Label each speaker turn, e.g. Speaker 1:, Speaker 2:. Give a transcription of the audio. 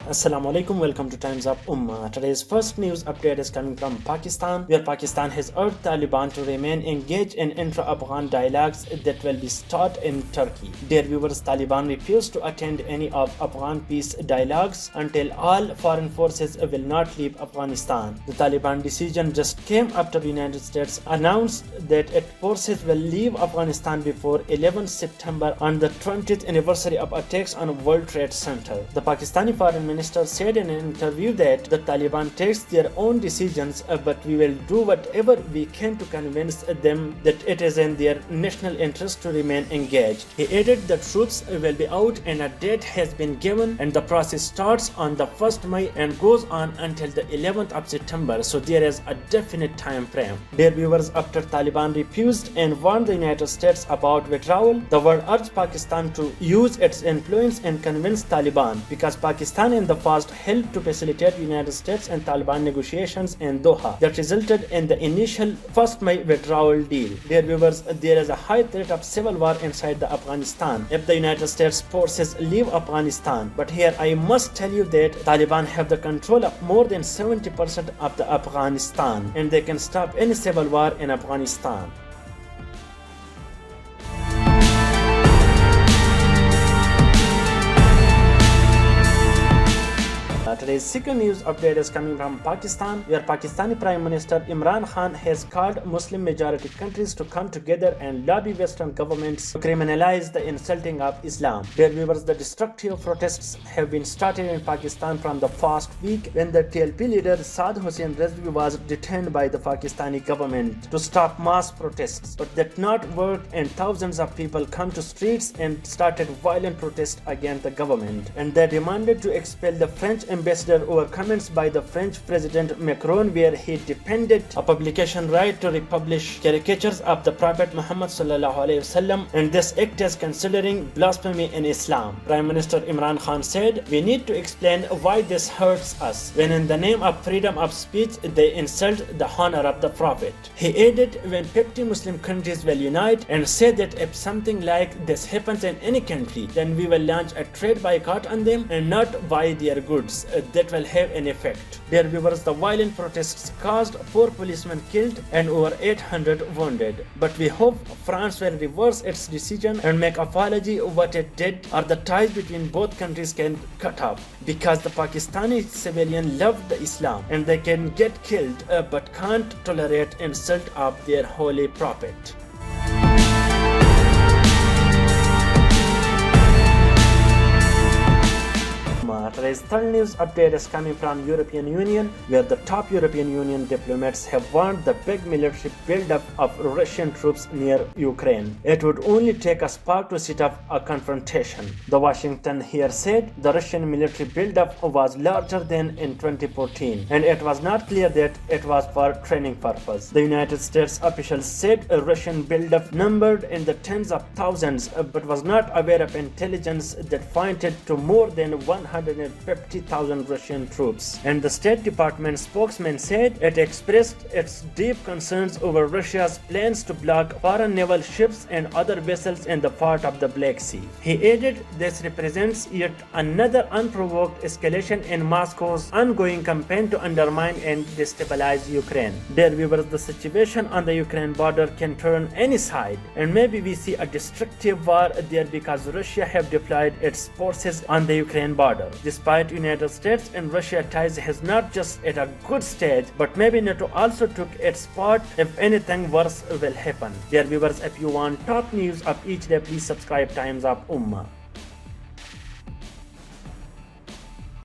Speaker 1: Assalamu alaikum, welcome to Times of Ummah. Today's first news update is coming from Pakistan, where Pakistan has urged Taliban to remain engaged in intra-Afghan dialogues that will be started in Turkey. Dear viewers, Taliban refused to attend any of Afghan peace dialogues until all foreign forces will not leave Afghanistan. The Taliban decision just came after the United States announced that its forces will leave Afghanistan before 11 September on the 20th anniversary of attacks on World Trade Center. The Pakistani Foreign Minister said in an interview that the Taliban takes their own decisions, but we will do whatever we can to convince them that it is in their national interest to remain engaged. He added that troops will be out and a date has been given, and the process starts on the 1st May and goes on until the 11th of September, so there is a definite time frame. Dear viewers, after Taliban refused and warned the United States about withdrawal, the world urged Pakistan to use its influence and convince Taliban, because Pakistan in the past helped to facilitate United States and Taliban negotiations in Doha that resulted in the initial 1st May withdrawal deal. Dear viewers, there is a high threat of civil war inside the Afghanistan if the United States forces leave Afghanistan. But here I must tell you that Taliban have the control of more than 70% of the Afghanistan, and they can stop any civil war in Afghanistan. Today's second news update is coming from Pakistan, where Pakistani Prime Minister Imran Khan has called Muslim majority countries to come together and lobby Western governments to criminalize the insulting of Islam. Dear viewers, the destructive protests have been started in Pakistan from the past week when the TLP leader Saad Hussain Rizvi was detained by the Pakistani government to stop mass protests. But that not worked, and thousands of people come to streets and started violent protests against the government, and they demanded to expel the French ambassador over comments by the French President Macron, where he defended a publication right to republish caricatures of the Prophet Muhammad sallallahu alaihi wasallam, and this act is considering blasphemy in Islam. Prime Minister Imran Khan said, "We need to explain why this hurts us when in the name of freedom of speech they insult the honor of the Prophet." He added, "When 50 Muslim countries will unite and say that if something like this happens in any country, then we will launch a trade boycott on them and not buy their goods. That will have an effect." Dear viewers, the violent protests caused 4 policemen killed and over 800 wounded. But we hope France will reverse its decision and make apology what it did, or the ties between both countries can cut off, because the Pakistani civilian love the Islam and they can get killed but can't tolerate insult of their holy prophet. Today's third news update is coming from European Union, where the top European Union diplomats have warned the big military buildup of Russian troops near Ukraine. It would only take a spark to set up a confrontation. The Washington here said the Russian military buildup was larger than in 2014, and it was not clear that it was for training purpose. The United States officials said a Russian buildup numbered in the tens of thousands, but was not aware of intelligence that pointed to more than 150,000 Russian troops. And the State Department spokesman said it expressed its deep concerns over Russia's plans to block foreign naval ships and other vessels in the part of the Black Sea. He added, "This represents yet another unprovoked escalation in Moscow's ongoing campaign to undermine and destabilize Ukraine." Dear viewers, the situation on the Ukraine border can turn any side, and maybe we see a destructive war there because Russia have deployed its forces on the Ukraine border. Despite United States and Russia ties has not just at a good stage, but maybe NATO also took its part if anything worse will happen. Dear viewers, if you want top news of each day, please subscribe Times of Ummah.